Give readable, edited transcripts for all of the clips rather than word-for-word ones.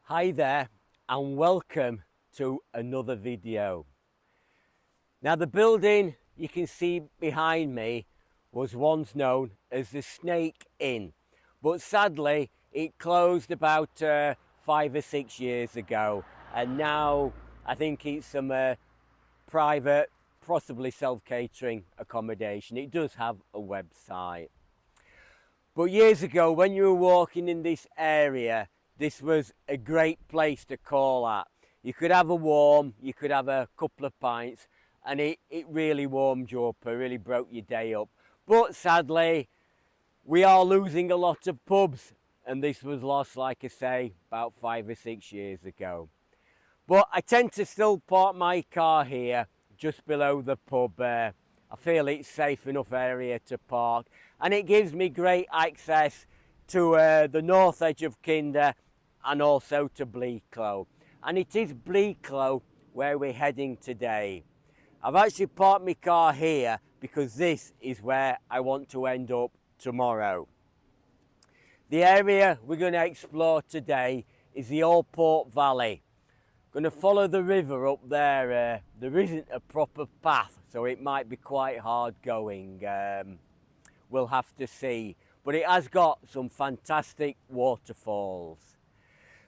Hi there and welcome to another video. Now the building you can see behind me was once known as the Snake Inn, but sadly it closed about 5 or 6 years ago, and now I think it's some private, possibly self-catering accommodation. It does have a website. But years ago when you were walking in this area, this was a great place to call at. You could have a warm, you could have a couple of pints, and it really warmed you up, it really broke your day up. But sadly, we are losing a lot of pubs, and this was lost, like I say, about 5 or 6 years ago. But I tend to still park my car here, just below the pub. I feel it's safe enough area to park, and it gives me great access to the north edge of Kinder and also to Bleaklow. And it is Bleaklow where we're heading today. I've actually parked my car here because this is where I want to end up tomorrow. The area we're going to explore today is the Alport Valley. Going to follow the river up there. There isn't a proper path, so it might be quite hard going. We'll have to see. But it has got some fantastic waterfalls.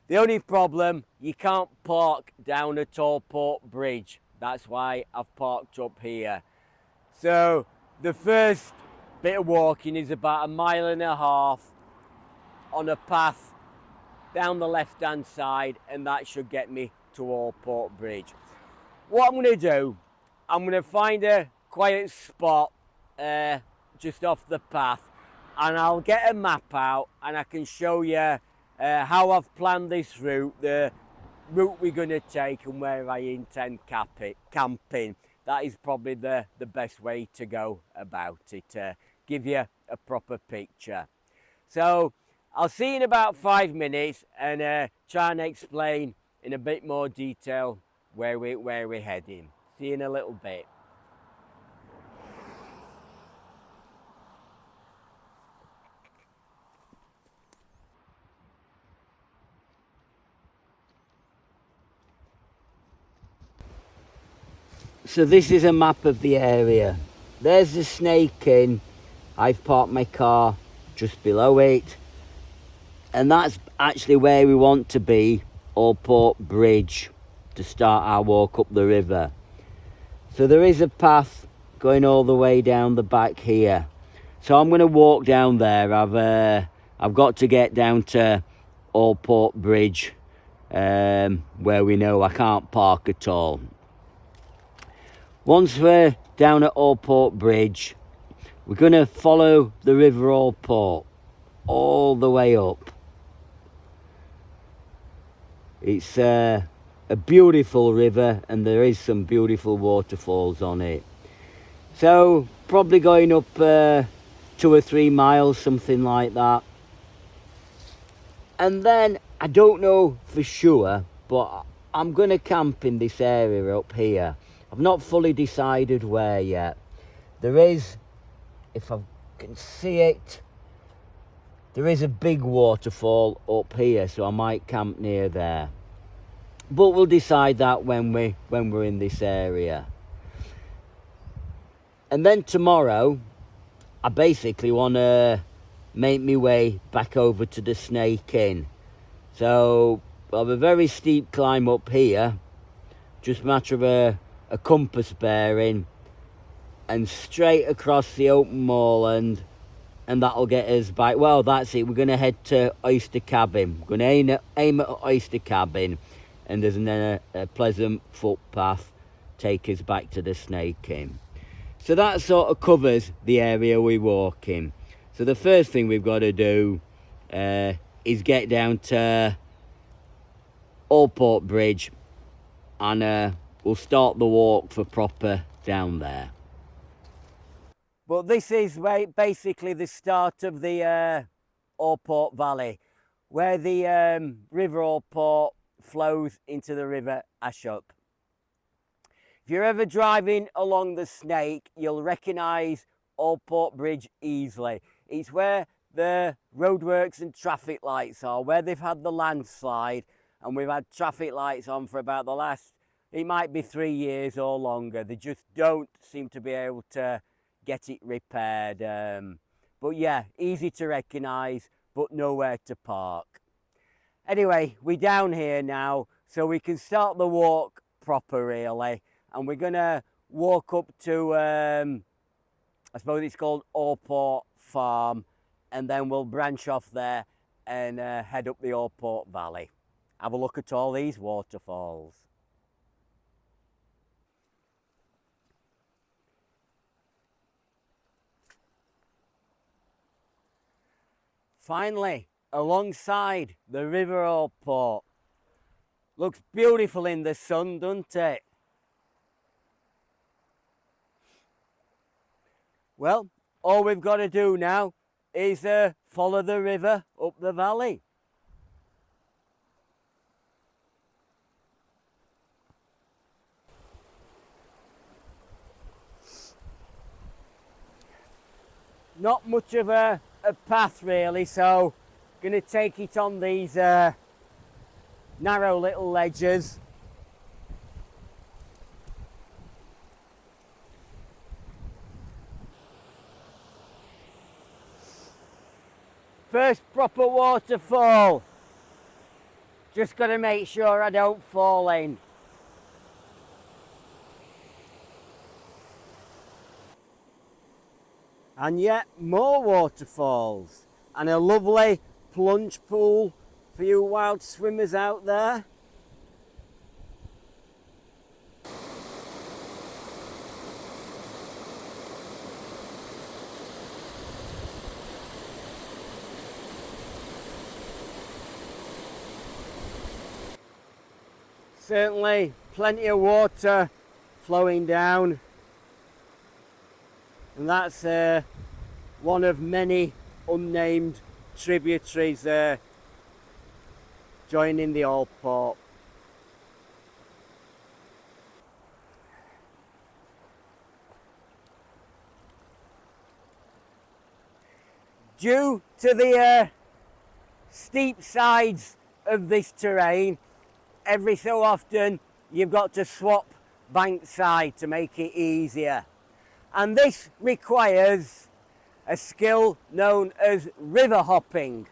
The only problem, you can't park down at Alport Bridge. That's why I've parked up here. So the first bit of walking is about 1.5 miles on a path down the left hand side, and that should get me to Alport Bridge. What I'm going to do, I'm going to find a quiet spot just off the path, and I'll get a map out and I can show you how I've planned this route, the route we're going to take and where I intend camping. That is probably the best way to go about it, give you a proper picture. So I'll see you in about 5 minutes and try and explain in a bit more detail where we're heading. See you in a little bit. So this is a map of the area. There's the Snake Inn. I've parked my car just below it. And that's actually where we want to be, Alport Bridge, to start our walk up the river. So there is a path going all the way down the back here. So I'm going to walk down there. I've got to get down to Alport Bridge, where we know I can't park at all. Once we're down at Alport Bridge, we're going to follow the River Alport all the way up. It's a beautiful river, and there is some beautiful waterfalls on it. So probably going up 2 or 3 miles, something like that. And then I don't know for sure, but I'm going to camp in this area up here. I've not fully decided where yet. There is, if I can see it, there is a big waterfall up here, so I might camp near there. But we'll decide that when we're in this area. And then tomorrow, I basically want to make my way back over to the Snake Inn. So I'll have a very steep climb up here, just a matter of a compass bearing, and straight across the open moorland, and that'll get us back. Well, that's it. We're going to head to Oyster Cabin. We're going to aim at Oyster Cabin, and there's then a pleasant footpath take us back to the Snake Inn. So that sort of covers the area we walk in. So the first thing we've got to do is get down to Alport Bridge, and we'll start the walk for proper down there. But this is basically the start of the Alport Valley, where the River Alport flows into the River Ashup. If you're ever driving along the Snake, you'll recognise Alport Bridge easily. It's where the roadworks and traffic lights are, where they've had the landslide and we've had traffic lights on for about the last, it might be 3 years or longer. They just don't seem to be able to get it repaired. But yeah, easy to recognise, but nowhere to park. Anyway, we're down here now, so we can start the walk proper really, and we're gonna walk up to, I suppose it's called Alport Farm, and then we'll branch off there and head up the Alport Valley. Have a look at all these waterfalls. Finally, alongside the River Alport. Looks beautiful in the sun, doesn't it? Well, all we've got to do now is follow the river up the valley. Not much of a path really, so going to take it on these narrow little ledges. First proper waterfall. Just got to make sure I don't fall in. And yet more waterfalls and a lovely plunge pool for you wild swimmers out there. Certainly plenty of water flowing down, and that's one of many unnamed tributaries joining the Alport. Due to the steep sides of this terrain, every so often you've got to swap bank side to make it easier. And this requires a skill known as river hopping.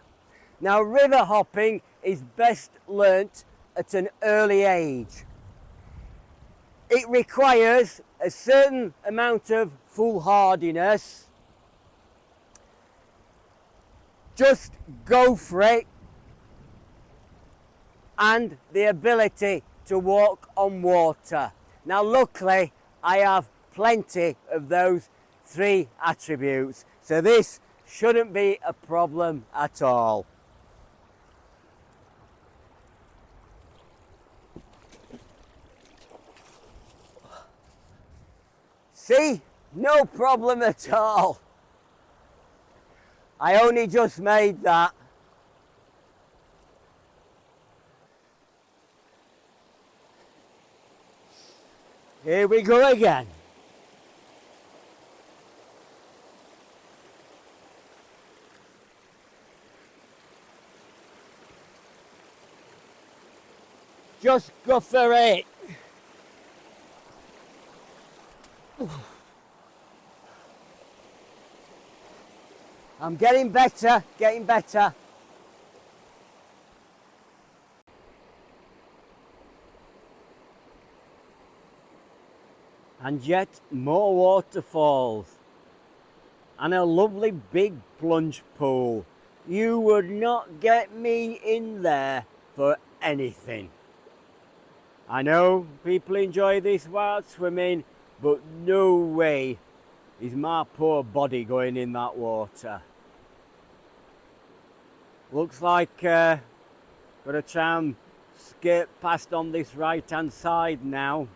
Now, river hopping is best learnt at an early age. It requires a certain amount of foolhardiness. Just go for it, and the ability to walk on water. Now, luckily, I have plenty of those 3 attributes, so this shouldn't be a problem at all. See, no problem at all. I only just made that. Here we go again. Just go for it. I'm getting better, getting better. And yet more waterfalls and a lovely big plunge pool. You would not get me in there for anything. I know people enjoy this wild swimming, but no way is my poor body going in that water. Looks like got to try and skate past on this right hand side now.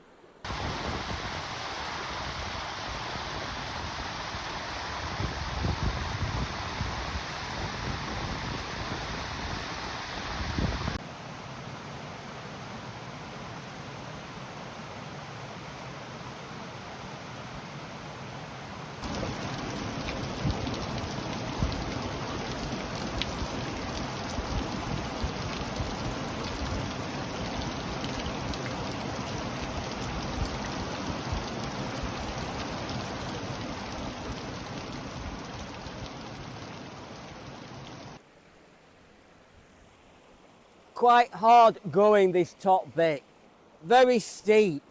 quite hard going, this top bit. Very steep.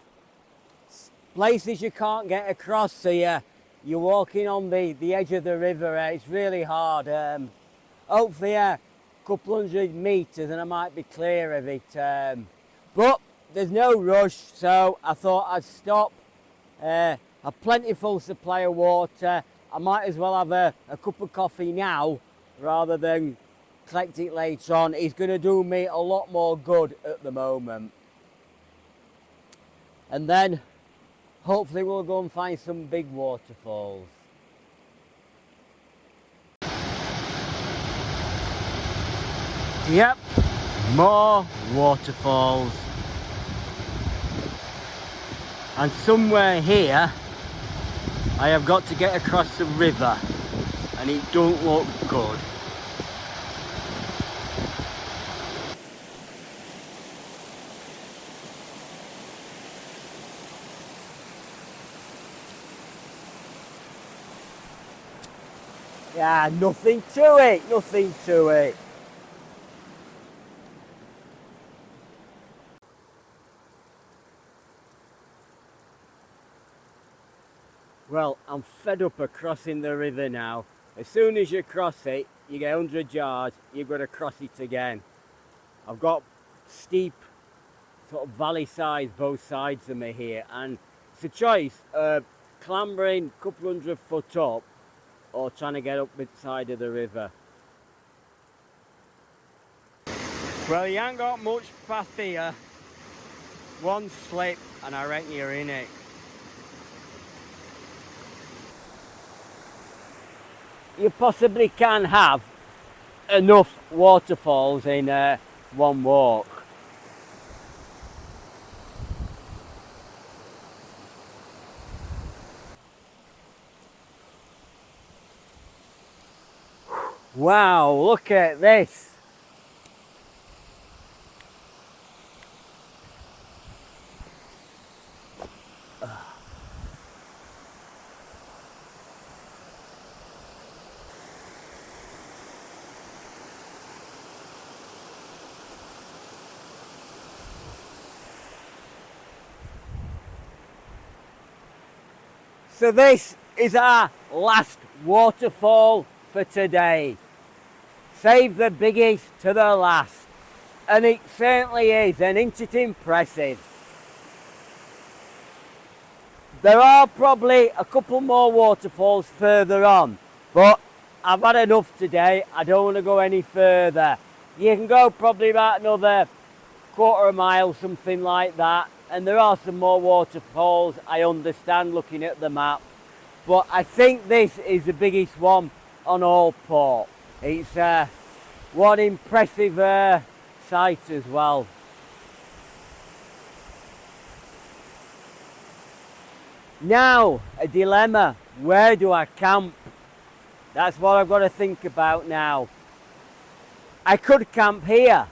Places you can't get across, so you're walking on the edge of the river. It's really hard. Hopefully a couple 100 metres and I might be clear of it. But there's no rush, so I thought I'd stop. A plentiful supply of water. I might as well have a cup of coffee now rather than collect it later on. It's going to do me a lot more good at the moment. And then hopefully we'll go and find some big waterfalls. Yep, more waterfalls. And somewhere here I have got to get across the river and it don't look good. Yeah, nothing to it, nothing to it. Well, I'm fed up of crossing the river now. As soon as you cross it, you get 100 yards, you've got to cross it again. I've got steep sort of valley sides both sides of me here, and it's a choice of clambering a couple 100 foot up or trying to get up the side of the river. Well, you ain't got much path here. One slip and I reckon you're in it. You possibly can have enough waterfalls in one walk. Wow, look at this. So this is our last waterfall for today. Save the biggest to the last. And it certainly is, and isn't it impressive? There are probably a couple more waterfalls further on, but I've had enough today. I don't want to go any further. You can go probably about another quarter of a mile, something like that. And there are some more waterfalls, I understand, looking at the map. But I think this is the biggest one on Alport. It's one impressive sight as well. Now, a dilemma. Where do I camp? That's what I've got to think about now. I could camp here,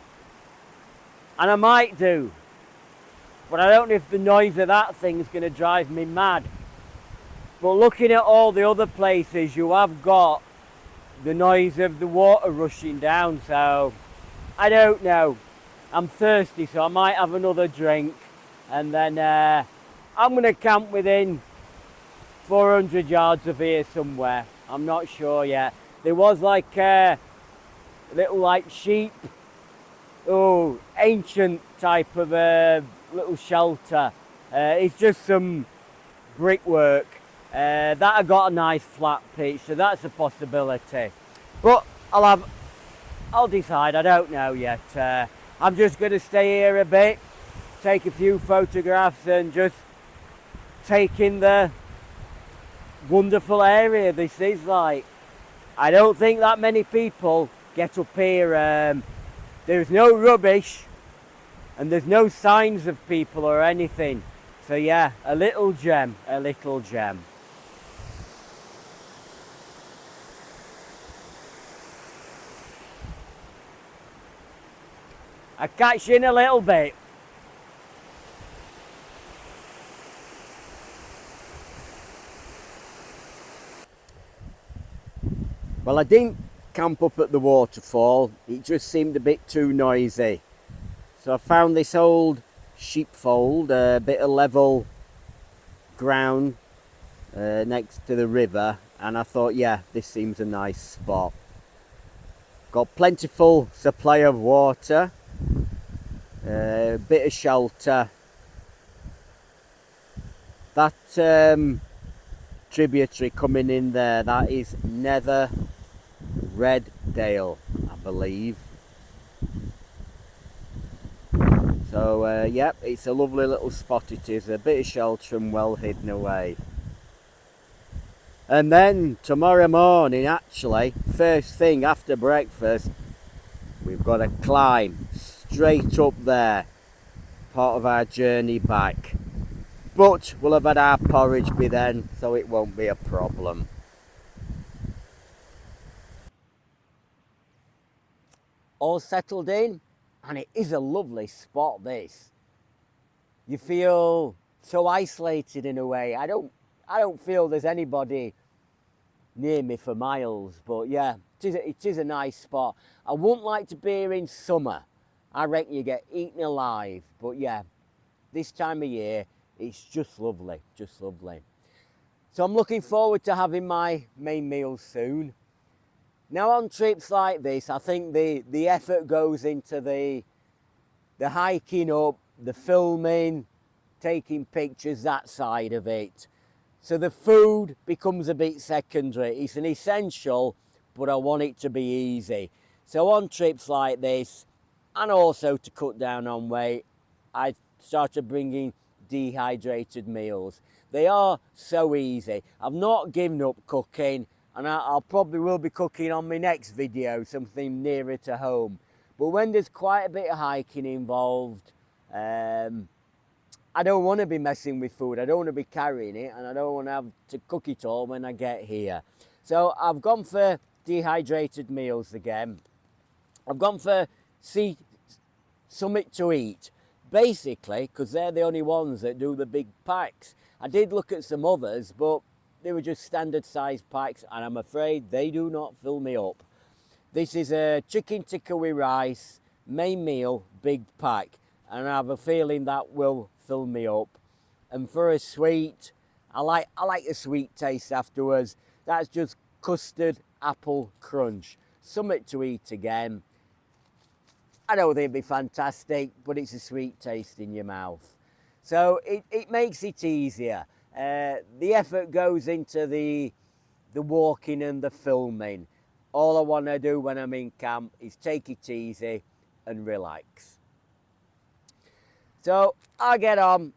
and I might do. But I don't know if the noise of that thing's going to drive me mad. But looking at all the other places, you have got the noise of the water rushing down, so I don't know. I'm thirsty, so I might have another drink, and then I'm going to camp within 400 yards of here somewhere. I'm not sure yet. There was like little like sheep, ancient type of little shelter. It's just some brickwork that I got a nice flat pitch, so that's a possibility. But I'll decide. I don't know yet. I'm just going to stay here a bit, take a few photographs, and just take in the wonderful area this is like. I don't think that many people get up here. There's no rubbish and there's no signs of people or anything. So yeah, a little gem, a little gem. I'll catch you in a little bit. Well, I didn't camp up at the waterfall. It just seemed a bit too noisy. So I found this old sheepfold, a bit of level ground next to the river, and I thought, yeah, this seems a nice spot. Got plentiful supply of water, a bit of shelter. That tributary coming in there, that is Nether Red Dale, I believe. So yep, it's a lovely little spot it is, a bit of shelter and well hidden away. And then tomorrow morning, actually, first thing after breakfast, we've got to climb straight up there, part of our journey back. But we'll have had our porridge by then, so it won't be a problem. All settled in, and it is a lovely spot, this. You feel so isolated in a way. I don't feel there's anybody near me for miles, but yeah, it is a nice spot. I wouldn't like to be here in summer. I reckon you get eaten alive, but yeah, this time of year, it's just lovely, just lovely. So I'm looking forward to having my main meal soon. Now on trips like this, I think the effort goes into the hiking up, the filming, taking pictures, that side of it. So the food becomes a bit secondary. It's an essential, but I want it to be easy. So on trips like this, and also to cut down on weight, I started bringing dehydrated meals. They are so easy. I've not given up cooking, and I'll probably will be cooking on my next video, something nearer to home. But when there's quite a bit of hiking involved, I don't want to be messing with food. I don't want to be carrying it, and I don't want to have to cook it all when I get here. So I've gone for dehydrated meals again. I've gone for something to eat, basically, because they're the only ones that do the big packs. I did look at some others, but they were just standard size packs, and I'm afraid they do not fill me up. This is a chicken tikka with rice, main meal, big pack, and I have a feeling that will fill me up. And for a sweet, I like a sweet taste afterwards. That's just custard apple crunch. Something to eat again. I don't think it'd be fantastic, but it's a sweet taste in your mouth. So it makes it easier. The effort goes into the walking and the filming. All I want to do when I'm in camp is take it easy and relax. So I'll get on,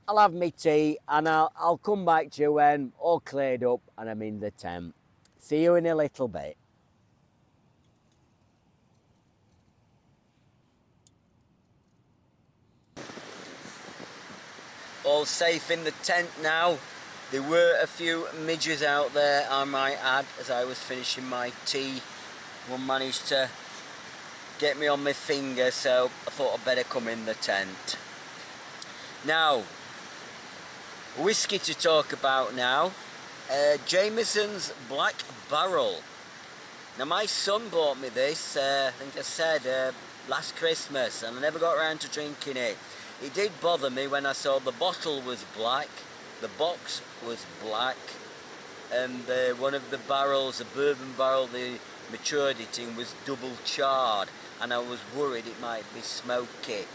I'll have my tea, and I'll come back to you when all cleared up and I'm in the tent. See you in a little bit. All safe in the tent now. There were a few midges out there, I might add, as I was finishing my tea. One managed to get me on my finger, so I thought I'd better come in the tent. Now, whiskey to talk about now. Jameson's Black Barrel. Now my son bought me this, I think I said, last Christmas, and I never got around to drinking it. It did bother me when I saw the bottle was black, the box was black, and one of the barrels, the bourbon barrel they matured it in, was double charred, and I was worried it might be smoky.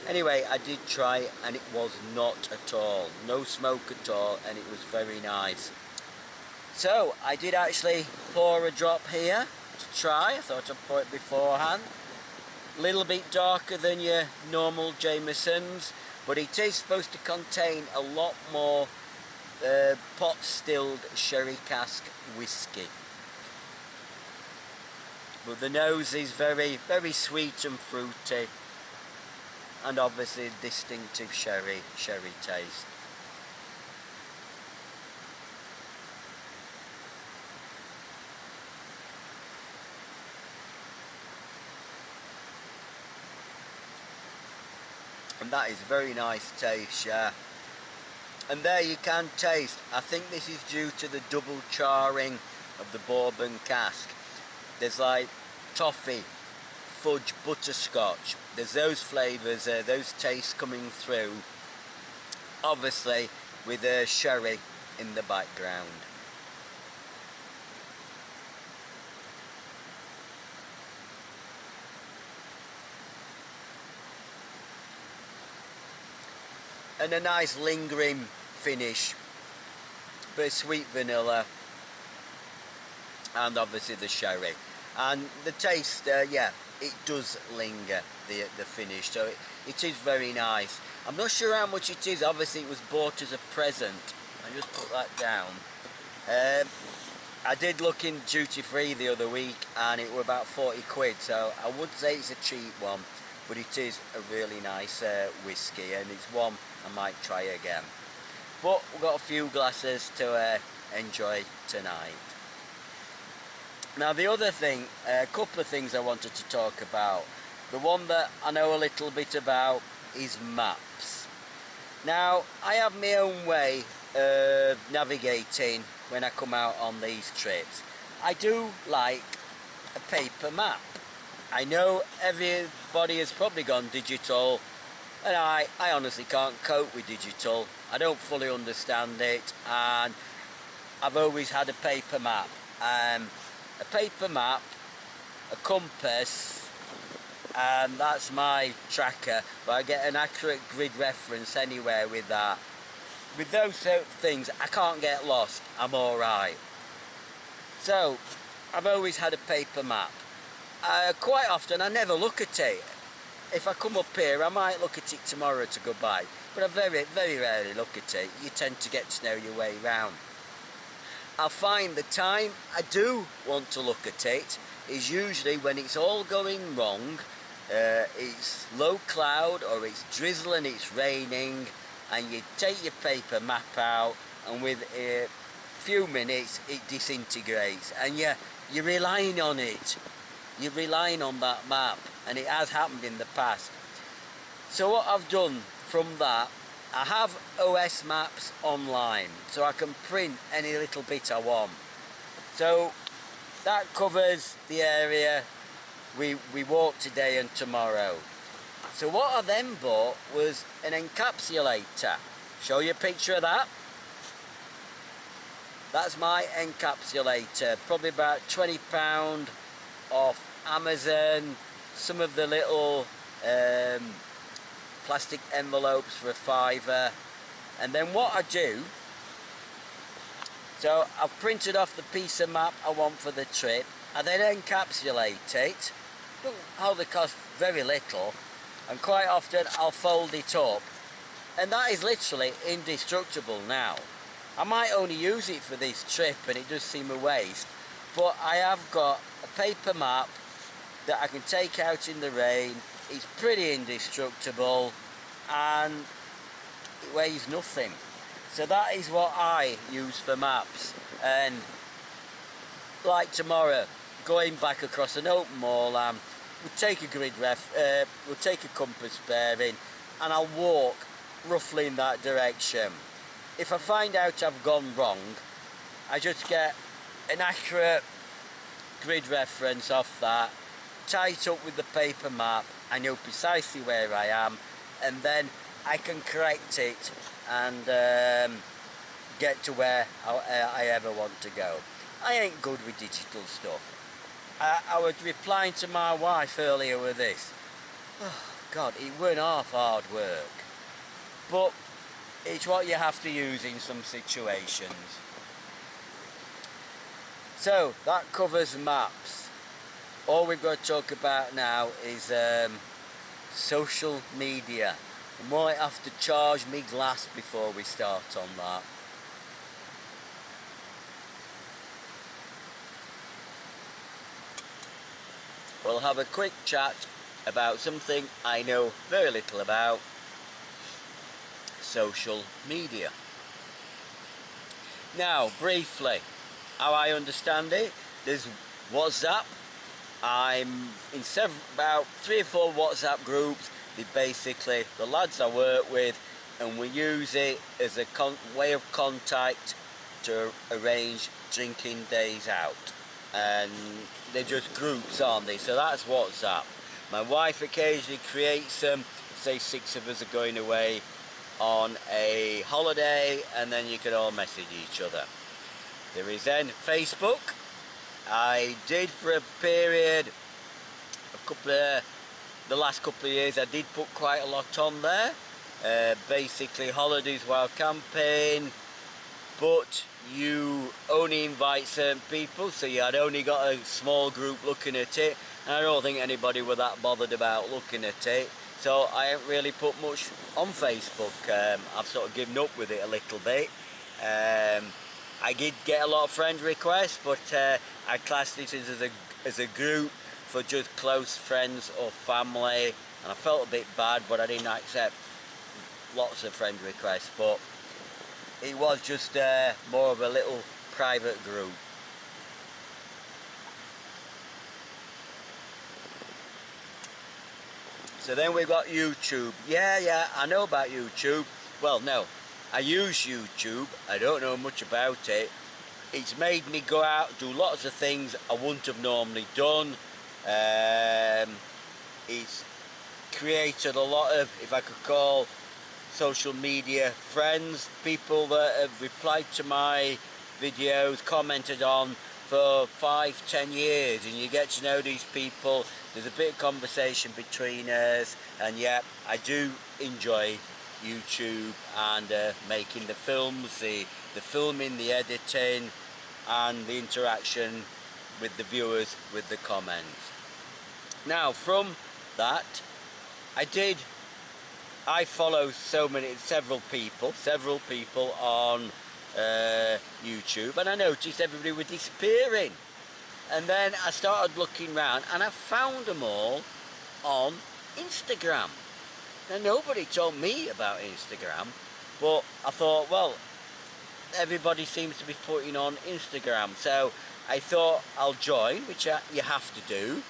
Anyway, I did try it, and it was not at all. No smoke at all, and it was very nice. So, I did actually pour a drop here to try. I thought I'd pour it beforehand. A little bit darker than your normal Jameson's, but it is supposed to contain a lot more pot stilled sherry cask whiskey. But the nose is very, very sweet and fruity, and obviously distinctive sherry taste. And that is very nice taste, yeah. And there you can taste, I think this is due to the double charring of the bourbon cask. There's like toffee, fudge butterscotch. There's those flavours, those tastes coming through, obviously with sherry in the background. And a nice lingering finish, bit of sweet vanilla, and obviously the sherry. And the taste, yeah, it does linger, the finish, so it is very nice. I'm not sure how much it is. Obviously it was bought as a present. I just put that down. I did look in duty free the other week and it was about 40 quid, so I would say it's a cheap one, but it is a really nice whiskey, and it's one I might try again. But we've got a few glasses to enjoy tonight. Now the other thing, a couple of things I wanted to talk about. The one that I know a little bit about is maps. Now I have my own way of navigating when I come out on these trips. I do like a paper map. I know everybody has probably gone digital, and I honestly can't cope with digital. I don't fully understand it, and I've always had a paper map. A paper map, a compass, and that's my tracker, but I get an accurate grid reference anywhere with that. With those sort of things, I can't get lost, I'm alright. So, I've always had a paper map. Quite often I never look at it. If I come up here, I might look at it tomorrow to go by, but I very, very rarely look at it. You tend to get to know your way round. I find the time I do want to look at it is usually when it's all going wrong, it's low cloud or it's drizzling, it's raining, and you take your paper map out, and with a few minutes it disintegrates, and you're relying on it. You're relying on that map, and it has happened in the past. So what I've done from that, I have OS maps online, so I can print any little bit I want. So that covers the area we walk today and tomorrow. So what I then bought was an encapsulator. Show you a picture of that. That's my encapsulator, probably about £20 off Amazon. Some of the little plastic envelopes for £5, and then what I do, so I've printed off the piece of map I want for the trip. I then encapsulate it. Hardly cost very little, and quite often I'll fold it up, and that is literally indestructible now. I might only use it for this trip and it does seem a waste, but I have got a paper map that I can take out in the rain. It's pretty indestructible and it weighs nothing. So that is what I use for maps. And like tomorrow, going back across an open moorland, we'll take a we'll take a compass bearing, and I'll walk roughly in that direction. If I find out I've gone wrong, I just get an accurate grid reference off that, tie it up with the paper map, I know precisely where I am, and then I can correct it and get to where I ever want to go. I ain't good with digital stuff. I was replying to my wife earlier with this. Oh God, it weren't half hard work, but it's what you have to use in some situations. So that covers maps. All we've got to talk about now is social media. We might have to charge me glass before we start on that. We'll have a quick chat about something I know very little about: social media. Now, briefly, how I understand it, there's WhatsApp. I'm in about 3 or 4 WhatsApp groups. They basically, the lads I work with, and we use it as a way of contact to arrange drinking days out. And they're just groups, aren't they? So that's WhatsApp. My wife occasionally creates them. Say 6 of us are going away on a holiday, and then you can all message each other. There is then Facebook. I did for a period, the last couple of years, I did put quite a lot on there. Basically holidays while camping, but you only invite certain people, so you had only got a small group looking at it, and I don't think anybody were that bothered about looking at it, so I haven't really put much on Facebook. I've sort of given up with it a little bit. I did get a lot of friend requests, but I classed it as a group for just close friends or family, and I felt a bit bad, but I didn't accept lots of friend requests, but it was just more of a little private group. So then we've got YouTube. Yeah, I know about YouTube. Well, no, I use YouTube. I don't know much about it. It's made me go out, do lots of things I wouldn't have normally done. It's created a lot of, if I could call, social media friends, people that have replied to my videos, commented on for 5-10 years, and you get to know these people. There's a bit of conversation between us, and yeah, I do enjoy YouTube and making the films, the filming, the editing, and the interaction with the viewers, with the comments. Now from that, I follow several people on YouTube, and I noticed everybody was disappearing. And then I started looking around, and I found them all on Instagram. Now, nobody told me about Instagram, but I thought, well, everybody seems to be putting on Instagram, so I thought I'll join, which you have to do.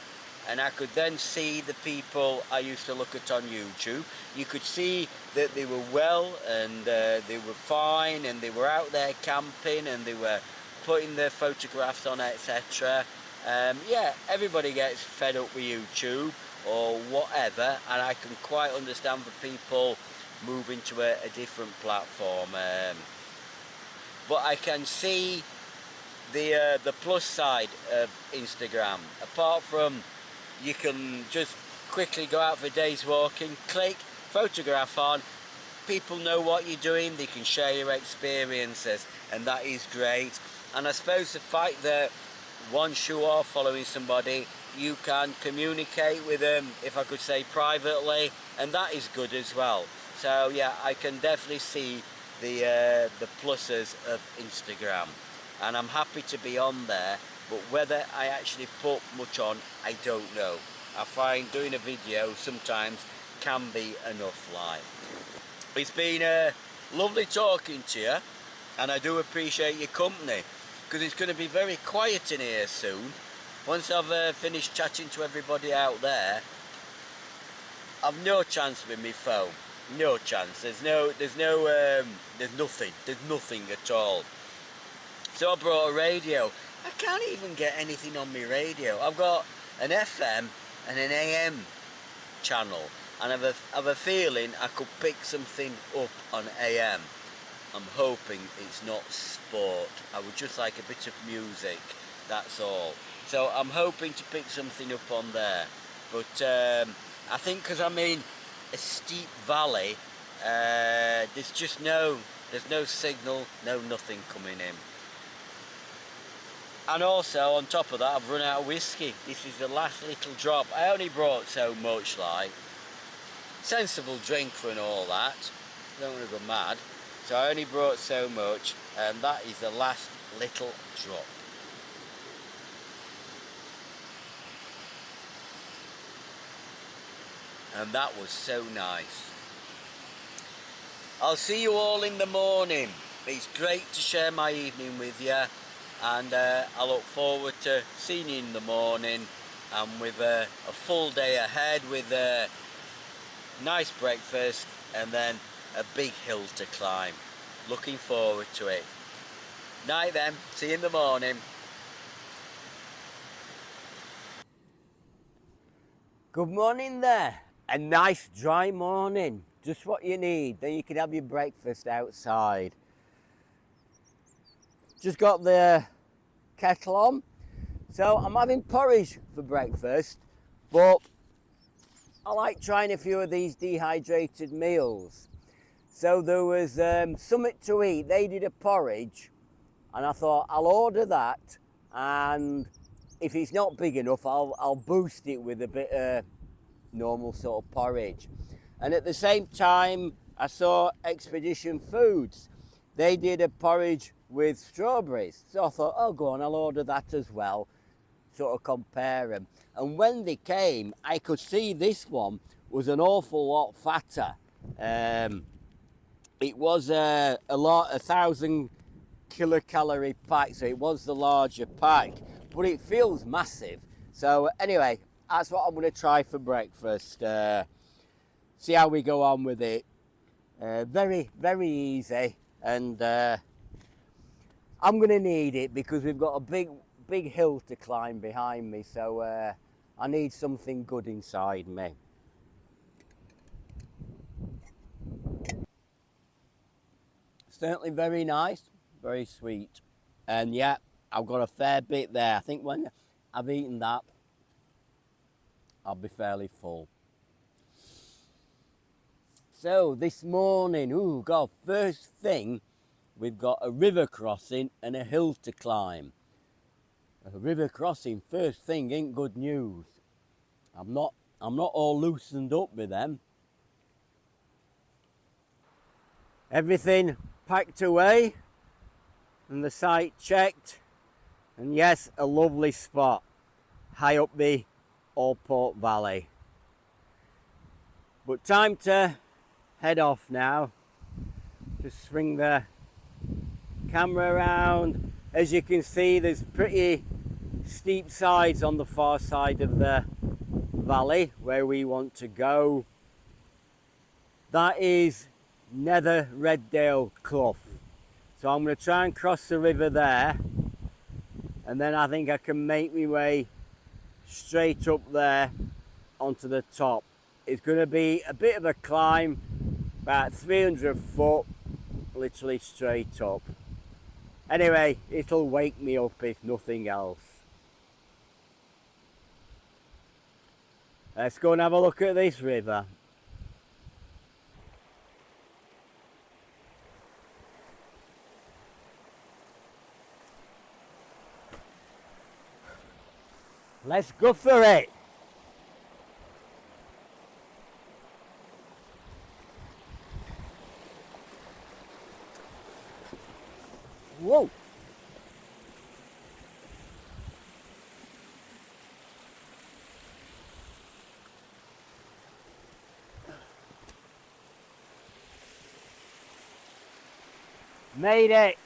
And I could then see the people I used to look at on YouTube. You could see that they were well, and they were fine, and they were out there camping, and they were putting their photographs on, etc. Yeah, everybody gets fed up with YouTube or whatever, and I can quite understand for people moving to a different platform. But I can see the plus side of Instagram. Apart from you can just quickly go out for a day's walking, click, photograph on, people know what you're doing, they can share your experiences, and that is great. And I suppose the fact that once you are following somebody, you can communicate with them, if I could say, privately, and that is good as well. So yeah, I can definitely see the pluses of Instagram, and I'm happy to be on there. But whether I actually put much on, I don't know. I find doing a video sometimes can be enough light. It's been lovely talking to you, and I do appreciate your company, because it's going to be very quiet in here soon. Once I've finished chatting to everybody out there, I've no chance with my phone. No chance. There's nothing at all. So I brought a radio. I can't even get anything on my radio. I've got an FM and an AM channel, and I've a feeling I could pick something up on AM. I'm hoping it's not sport. I would just like a bit of music, that's all. So I'm hoping to pick something up on there. But I think because I'm in a steep valley, there's no signal, nothing coming in. And also, on top of that, I've run out of whiskey. This is the last little drop. I only brought so much, like, sensible drinker and all that. I don't want to go mad. So I only brought so much, and that is the last little drop. And that was so nice. I'll see you all in the morning. It's great to share my evening with you. And I look forward to seeing you in the morning, and with a full day ahead, with a nice breakfast and then a big hill to climb. Looking forward to it. Night then, see you in the morning. Good morning there. A nice dry morning, just what you need. Then you can have your breakfast outside. Just got the kettle on. So I'm having porridge for breakfast, but I like trying a few of these dehydrated meals. So there was something to eat. They did a porridge and I thought I'll order that, and if it's not big enough I'll boost it with a bit of normal sort of porridge. And at the same time I saw Expedition Foods. They did a porridge with strawberries. So I thought, oh go on, I'll order that as well. Sort of compare them. And when they came, I could see this one was an awful lot fatter. It was a 1,000 kilocalorie pack, so it was the larger pack, but it feels massive. So anyway, that's what I'm going to try for breakfast. See how we go on with it. Very, very easy, and I'm going to need it because we've got a big hill to climb behind me, so I need something good inside me. Certainly very nice, very sweet, and yeah, I've got a fair bit there. I think when I've eaten that, I'll be fairly full. So this morning, oh God, first thing, we've got a river crossing and a hill to climb. A river crossing first thing ain't good news. I'm not all loosened up with them. Everything packed away and the site checked, and yes, a lovely spot high up the Alport Valley. But time to head off now. Just swing the camera around. As you can see, there's pretty steep sides on the far side of the valley where we want to go. That is Nether Reddale Clough. So I'm going to try and cross the river there, and then I think I can make my way straight up there onto the top. It's going to be a bit of a climb, about 300 foot, literally straight up. Anyway, it'll wake me up if nothing else. Let's go and have a look at this river. Let's go for it. Whoa. Made it.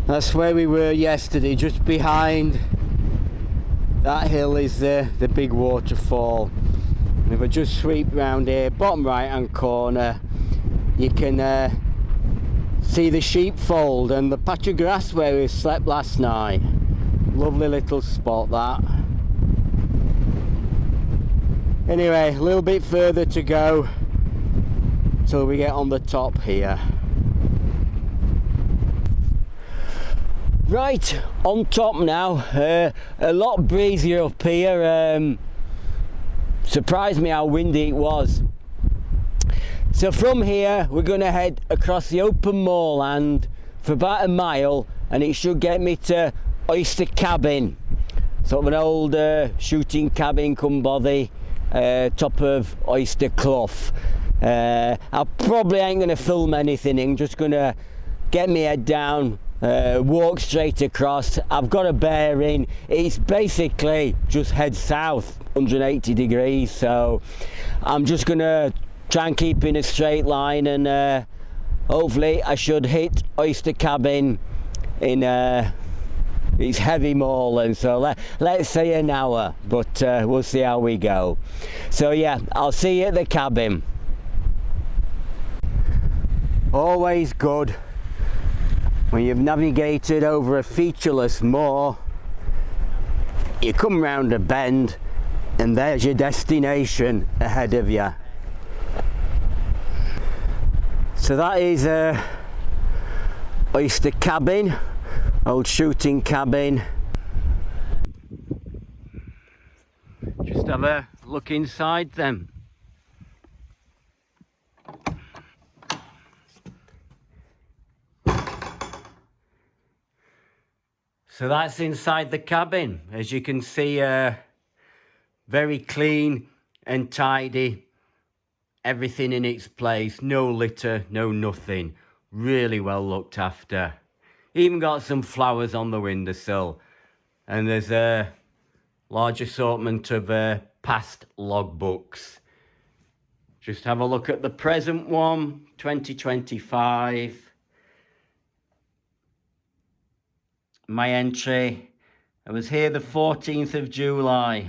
That's where we were yesterday. Just behind that hill is the big waterfall. And if I just sweep round here, bottom right hand corner, you can see the sheepfold and the patch of grass where we slept last night. Lovely little spot that. Anyway, a little bit further to go till we get on the top here. Right, on top now. A lot breezier up here. Surprised me how windy it was. So from here we're going to head across the open moorland for about a mile, and it should get me to Oyster Cabin, sort of an old shooting cabin come bothy, top of Oyster Clough. I probably ain't going to film anything. I'm just going to get my head down, walk straight across. I've got a bearing. It's basically just head south 180 degrees, so I'm just gonna try and keep in a straight line, and hopefully I should hit Oyster Cabin in it's heavy moorland, so let's say an hour, but we'll see how we go. So yeah, I'll see you at the cabin. Always good when you've navigated over a featureless moor, you come round a bend and there's your destination ahead of you. So that is Oyster Cabin, old shooting cabin. Just have a look inside them. So that's inside the cabin. As you can see, very clean and tidy. Everything in its place. No litter, no nothing. Really well looked after. Even got some flowers on the windowsill. And there's a large assortment of past logbooks. Just have a look at the present one, 2025. My entry, I was here the 14th of July,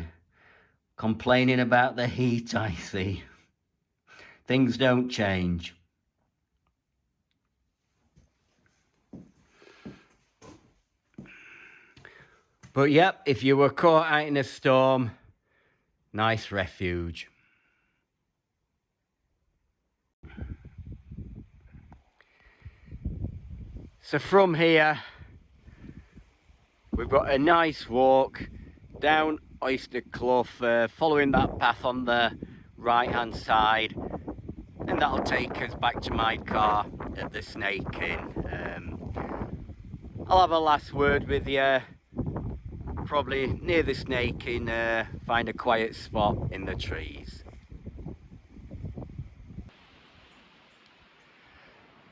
complaining about the heat, I see. Things don't change. But yep, if you were caught out in a storm, nice refuge. So from here, we've got a nice walk down Oyster Clough, following that path on the right hand side, and that'll take us back to my car at the Snake Inn. I'll have a last word with you, probably near the Snake Inn, find a quiet spot in the trees.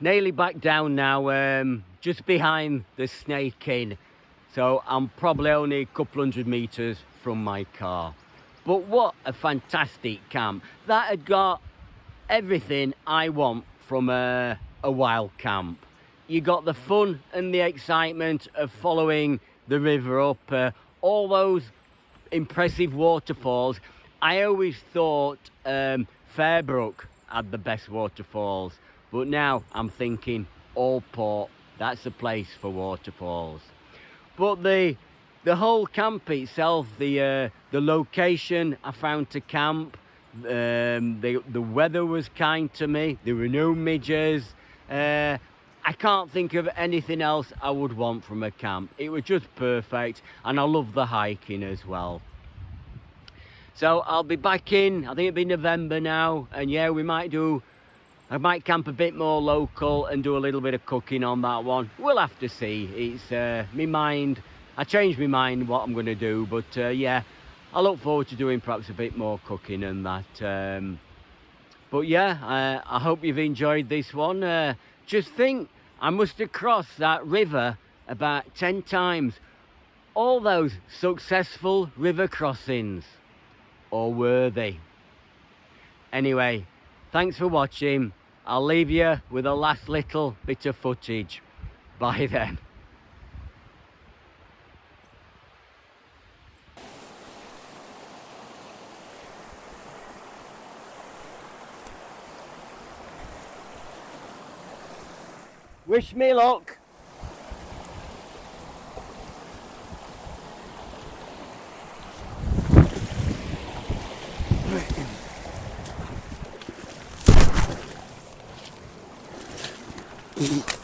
Nearly back down now, just behind the Snake Inn. So I'm probably only a couple hundred meters from my car. But what a fantastic camp. That had got everything I want from a wild camp. You got the fun and the excitement of following the river up, all those impressive waterfalls. I always thought Fairbrook had the best waterfalls, but now I'm thinking Alport, that's the place for waterfalls. But the whole camp itself, the location I found to camp, the weather was kind to me. There were no midges. I can't think of anything else I would want from a camp. It was just perfect, and I love the hiking as well. So I'll be back in, I think it'll be November now, and yeah, I might camp a bit more local and do a little bit of cooking on that one. We'll have to see. It's me mind. I changed my mind what I'm going to do, but yeah, I look forward to doing perhaps a bit more cooking and that. But yeah, I hope you've enjoyed this one. Just think, I must have crossed that river about 10 times. All those successful river crossings, or were they? Anyway, thanks for watching. I'll leave you with a last little bit of footage. Bye then. Wish me luck. Mm-hmm.